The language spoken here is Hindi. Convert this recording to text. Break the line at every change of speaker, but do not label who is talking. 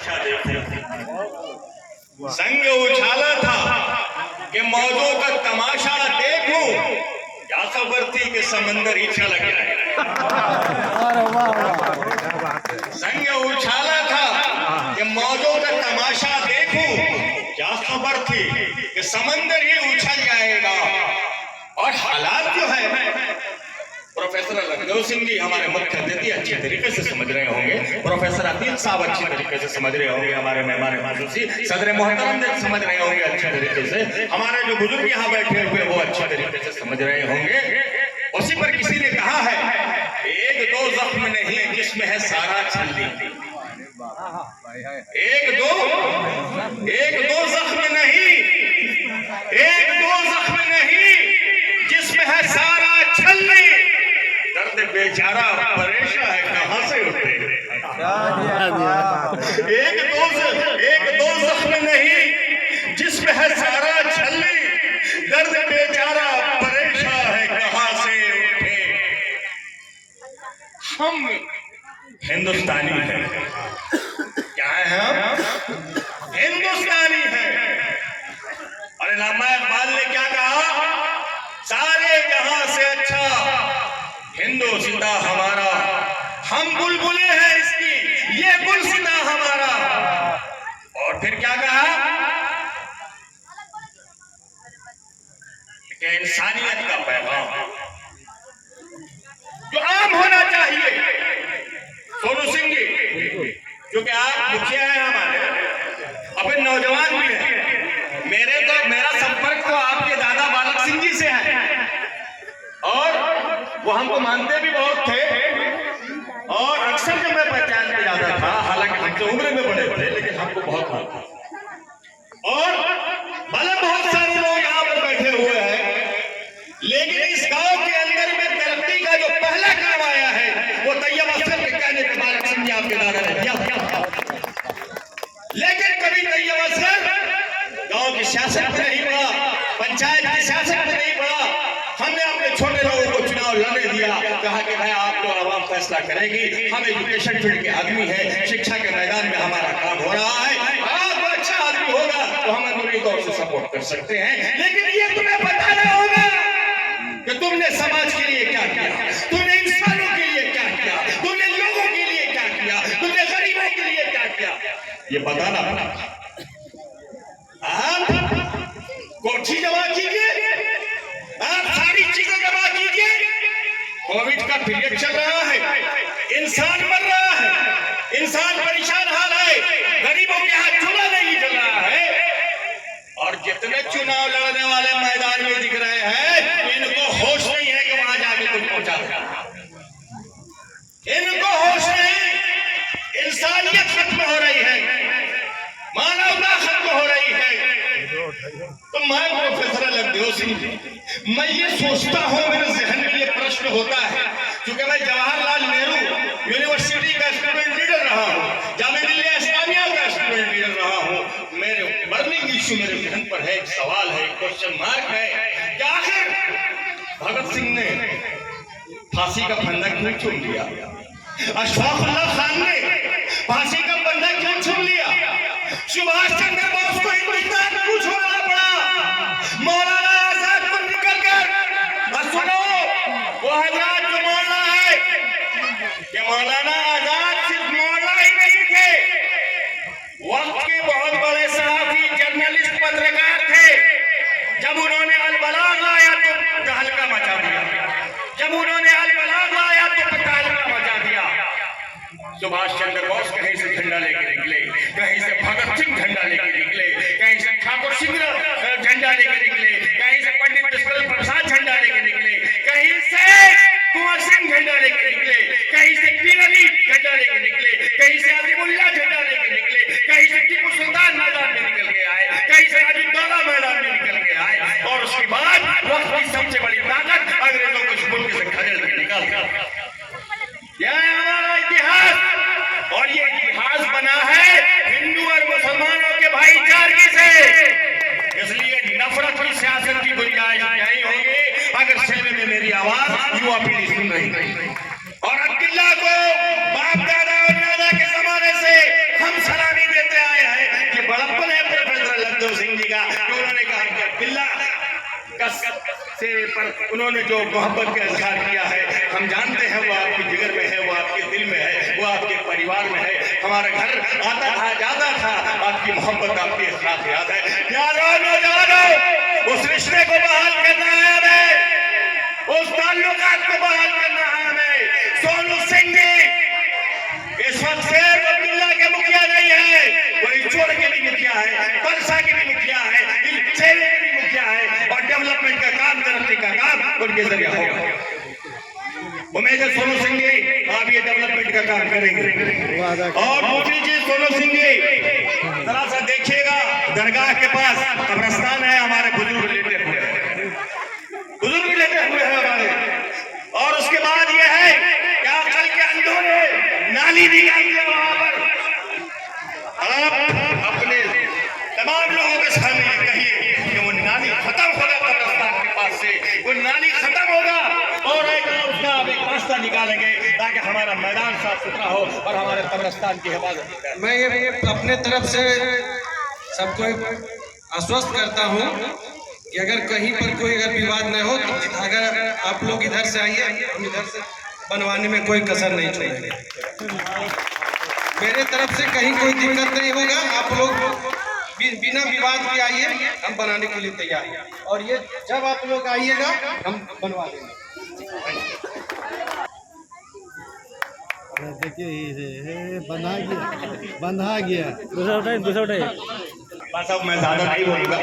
अच्छा देखो, संग उछाला था कि मौजों का तमाशा देखूं, या खबर थी कि समंदर ही छलक जाए। संग उछाला था कि मौजों का तमाशा देखूं, क्या खबर थी कि समंदर ही उछल जाएगा। और हालात जो है, प्रोफेसर लखनऊ सिंह जी हमारे मुख्य अतिथि अच्छे तरीके से समझ रहे होंगे, प्रोफेसर अतीक साहब अच्छे तरीके से समझ रहे होंगे, हमारे मेहमान खासूसी सदर मोहतरम समझ रहे होंगे अच्छे तरीके से, हमारे जो बुजुर्ग यहाँ बैठे हुए वो अच्छे तरीके से समझ रहे होंगे। उसी पर किसी ने कहा है, एक दो जख्म नहीं जिसमें है सारा छल्ली। एक दो जख्म नहीं, एक दो जख्म नहीं जिसमें है सारा छल्ली। दर्द बेचारा परेशान है कहां से उठे। एक दो जख्म नहीं जिसमें है सारा छल्ली, दर्द बेचारा परेशान है कहां से उठे। हम हिंदुस्तानी हैं, क्या है हम? हिंदुस्तानी हैं। और अल्लामा इकबाल ने क्या कहा, सारे जहां से अच्छा हिंदुस्तान हमारा, हम बुलबुले हैं इसकी, ये गुलसिता हमारा। और फिर क्या कहा कि इंसानियत का पैगाम जो आम होना चाहिए। सोनू सिंह जी, क्योंकि आप मुखिया हैं हमारे, अपने नौजवान भी हैं, मेरा संपर्क तो आपके दादा बालक सिंह जी से है, और वो हमको मानते भी बहुत थे। और अक्सर जब मैं पहचान में जाता था, हालांकि हमसे उम्र में बड़े थे, लेकिन हमको बहुत मानते। और भले बहुत सारे लोग यहाँ पर बैठे हुए हैं, लेकिन इस गांव के अंदर में तरक्की का जो पहला काम आया है वो तैयब अफसर के कहने के बालक सिंह जी आपके दादा ने किया। लेकिन कभी तैयब अफसर गांव की सियासत में नहीं पड़ा, पंचायत की सियासत में नहीं पड़ा। हमने अपने छोटे लोगों को चुनाव लड़ने दिया, कहा कि भाई आप तो आवाम फैसला करेगी, हम एजुकेशन फील्ड के आदमी हैं, शिक्षा के मैदान में हमारा काम हो रहा है, आप अच्छा आदमी होगा तो हम अंदरूनी तौर से सपोर्ट कर सकते हैं। लेकिन ये तुम्हें बताना होगा कि तुमने समाज के लिए क्या किया, तुमने इंसानों के लिए क्या किया, तुमने लोगों के लिए क्या किया, तुमने गरीबों के लिए क्या किया, ये बताना। आप कोठी जमा कीजिए, आप सारी चीजें जमा कीजिए। कोविड का पीरियड चल रहा है, इंसान मर रहा है, इंसान परेशान हाल है, गरीबों के हाथ चूल्हा नहीं जल रहा है। और जितने चुनाव लड़ने वाले मैदान में दिख रहे हैं, इनको होश नहीं है कि वहां जाके कुछ पहुंचा दे। इनको होश नहीं, इंसानियत खत्म हो रही है, मानवता खत्म हो रही है। तो मैं प्रोफेसर लखनऊ सिंह जी, मैं ये सोचता हूँ, मेरे जहन में ये प्रश्न होता है, क्योंकि मैं जवाहरलाल नेहरू यूनिवर्सिटी का स्टूडेंट लीडर रहा हूँ, जामिया मिल्लिया इस्लामिया का स्टूडेंट लीडर रहा हूँ। मेरे बर्निंग इश्यू मेरे जहन पर है, एक सवाल है, एक क्वेश्चन मार्क है कि आखिर भगत सिंह ने फांसी का फंदा क्यों चूम लिया, अशफाकुल्लाह खान ने फांसी का फंदा क्यों चूम लिया, सुभाष चंद्र बोस को हिंदुस्तान क्यों छोड़ना पड़ा, मौलाना आजाद को निकल कर। सुनो, वो हजरात जो मौलाना है, ये मौलाना आजाद सिर्फ मौलाना ही नहीं थे, वक्त के बहुत बड़े सहाफी, जर्नलिस्ट, पत्रकार थे। जब उन्होंने अल-बलाग लाया तो तहलका मचा दिया, जब उन्होंने अल-बलाग लाया तो तहलका मचा दिया। सुभाष चंद्र बोस कहीं से झंडा लेके निकले, कहीं से भगत सिंह झंडा लेके निकले, कहीं से ठाकुर सिंह झंडा लेके निकले, कहीं से पंडित जसवंत प्रसाद झंडा लेके निकले, कहीं से कुंवर सिंह झंडा लेके निकले, कहीं से पीर अली झंडा लेके निकले, कहीं से अजीमुल्लाह झंडा लेके निकले, कहीं से टीपू सुल्तान मैदान में निकल के आए, कहीं से अजीतौला मैदान में निकल के आए। और उसके बाद वक्त की सबसे बड़ी ताकत अंग्रेजों को इस मुल्क से खदेड़ के निकाल दिया। यह है हमारा इतिहास, और ये इतिहास बना है हिंदू और मुसलमानों के भाईचारे से। इसलिए नफरत की सियासत की गुंजाइश नहीं होगी अगर सेने में मेरी आवाज युवा पीढ़ी सुन रही है। और अब्दुल्ला को बाप दादा और दादा के जमाने से हम सलामी देते से पर उन्होंने जो मोहब्बत का इजहार किया है, हम जानते हैं वो आपके जिगर में है, वो आपके दिल में है, वो आपके परिवार में है। हमारा घर आता था जाता था, आपकी मोहब्बत आपके इखलास याद है। यारो नौजवानों, उस रिश्ते को बहाल करना है हमें, उस ताल्लुकात को बहाल करना है हमें। सोनू सिंह जी इस वक्त शेर अब्दुल्ला के मुखिया नहीं है, वो इंचोर के भी मुखिया है, परसा के भी मुखिया है, छेले के भी मुखिया है, और डेवलपमेंट का काम, तरक्की का काम उनके जरिए होगा। उम्मीद है सोनू सिंह जी आप ये डेवलपमेंट का काम करेंगे। और दूसरी चीज, सोनू सिंह जी जरा सा देखिएगा, दरगाह के पास कब्रिस्तान है, हमारे बुजुर्ग लेटे हुए हैं, बुजुर्ग लेटे हुए हैं हमारे। और उसके बाद ये है क्या, कल के अंधों ने नाली निकाली है वहां पर। आप अपने तमाम लोगों के सामने कहिए कि वो नाली खत्म होगा कब्रिस्तान के पास से, वो नाली खत्म होगा और एक उसका एक रास्ता निकालेंगे ताकि हमारा मैदान साफ सुथरा हो और हमारे कब्रिस्तान की हिफाजत हो।
मैं ये अपने तरफ से सबको आश्वस्त करता हूँ कि अगर कहीं पर कोई अगर विवाद न हो तो अगर आप लोग इधर से आइए, हम इधर से बनवाने में कोई कसर नहीं छोड़ेंगे। मेरे तरफ से कहीं कोई दिक्कत नहीं होगा, आप लोग बिना विवाद के आइए, हम बनाने के लिए तैयार हैं। और ये जब आप लोग आइएगा हम बनवा देंगे।
देखिए बंधा गया
दूसरा उठाए
बस अब मैं ज्यादा नहीं बोलूंगा।